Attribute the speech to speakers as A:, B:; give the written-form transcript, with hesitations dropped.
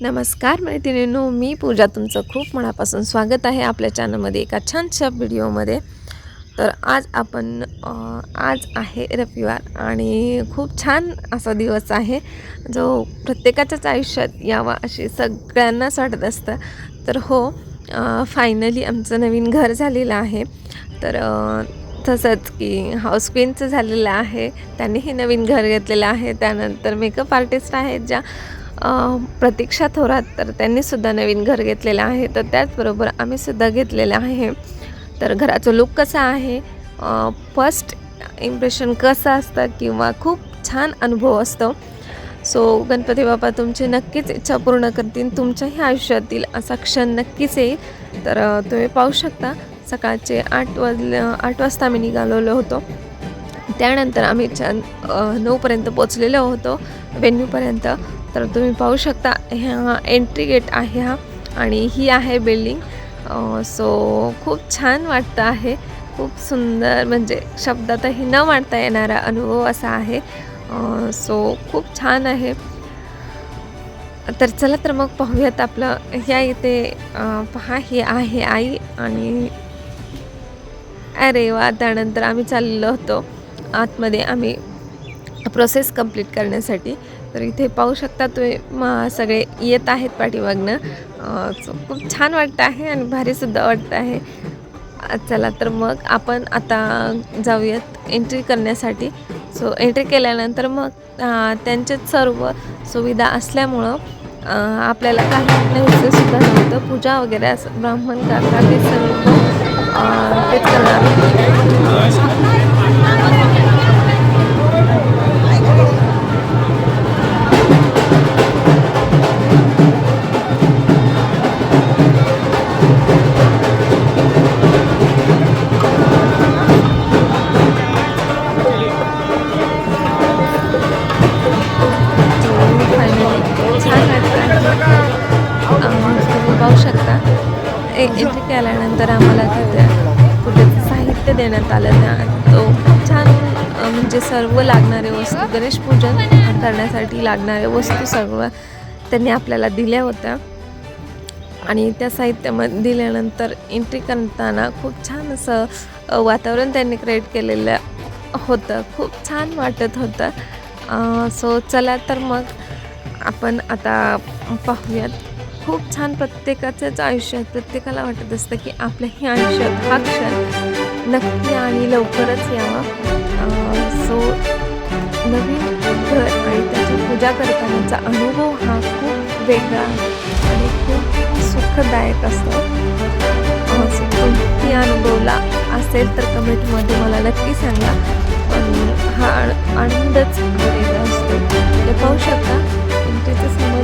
A: नमस्कार मैत्रिणींनो, मी पूजा तुमचं खूप मनापासून स्वागत आहे आपल्या चॅनलमध्ये एका छानशा व्हिडिओमध्ये. तर आज आहे रविवार आणि खूप छान असा दिवस आहे जो प्रत्येकाच्याच आयुष्यात यावा अशी सगळ्यांनाच वाटत असतं. तर हो, फायनली आमचं नवीन घर झालेलं आहे. तर तसंच की हाऊस क्वीनचं झालेलं आहे, त्यांनीही नवीन घर घेतलेलं आहे. त्यानंतर मेकअप आर्टिस्ट आहेत ज्या प्रतीक्षा थोरात, तर त्यांनीसुद्धा नवीन घर घेतलेलं आहे. तर त्याचबरोबर आम्हीसुद्धा घेतलेलं आहे. तर घराचं लुक कसा आहे, फर्स्ट इम्प्रेशन कसं असतं किंवा खूप छान अनुभव असतो. सो गणपती बाप्पा तुमची नक्कीच इच्छा पूर्ण करतील. तुमच्याही आयुष्यातील असा क्षण नक्कीच येईल. तर तुम्ही पाहू शकता, सकाळचे 8 वाजता आम्ही निघालेलो होतो. त्यानंतर आम्ही 9पर्यंत पोचलेलो होतो व्हेन्यूपर्यंत. तर तुम्ही पाहू शकता, ह्या एंट्री गेट आहे हा, आणि ही आहे बिल्डिंग. सो खूप छान वाटतं आहे, खूप सुंदर, म्हणजे शब्दातही न मांडता येणारा अनुभव असा आहे. सो खूप छान आहे. तर चला तर मग पाहूयात आपलं ह्या इथे. पहा, ही आहे आई, आणि अरे वा, त्यानंतर आम्ही चाललेलो होतो आतमध्ये आम्ही प्रोसेस कंप्लीट करण्यासाठी. तर इथे पाहू शकता तुम्ही, सगळे येत आहेत पाठीमागनं. सो खूप छान वाटतं आहे आणि भारीसुद्धा वाटतं आहे. चला तर मग आपण आता जाऊयात एंट्री करण्यासाठी. सो एंट्री केल्यानंतर मग त्यांच्यात सर्व सुविधा असल्यामुळं आपल्याला काही न्यायचंसुद्धा नव्हतं. पूजा वगैरे असं ब्राह्मण काका ते सर्व तेच करणार. तुम्ही पाहू शकता, एंट्री केल्यानंतर आम्हाला तिथे पूजेचं साहित्य देण्यात आलं. तो खूप छान, म्हणजे सर्व लागणारे वस्तू, गणेश पूजन करण्यासाठी लागणाऱ्या वस्तू सर्व त्यांनी आपल्याला दिल्या होत्या. आणि त्या साहित्यामध्ये दिल्यानंतर एंट्री करताना खूप छान असं वातावरण त्यांनी क्रिएट केलेलं होतं. खूप छान वाटत होतं. सो चला तर मग आपण आता पाहूयात. खूप छान, प्रत्येकाच्याच आयुष्यात प्रत्येकाला वाटत असतं की आपल्याही आयुष्यात हा क्षण नक्की आणि लवकरच यावा. सो नवीन घर आणि त्याची पूजा करतानाचा अनुभव हा खूप वेगळा आणि खूप सुखदायक असतो. सो तुम्ही अनुभवला असेल तर कमेंटमध्ये मला नक्की सांगा. पण हा आनंदच वेगळा असतो. ते पाहू शकता, तुमच्याच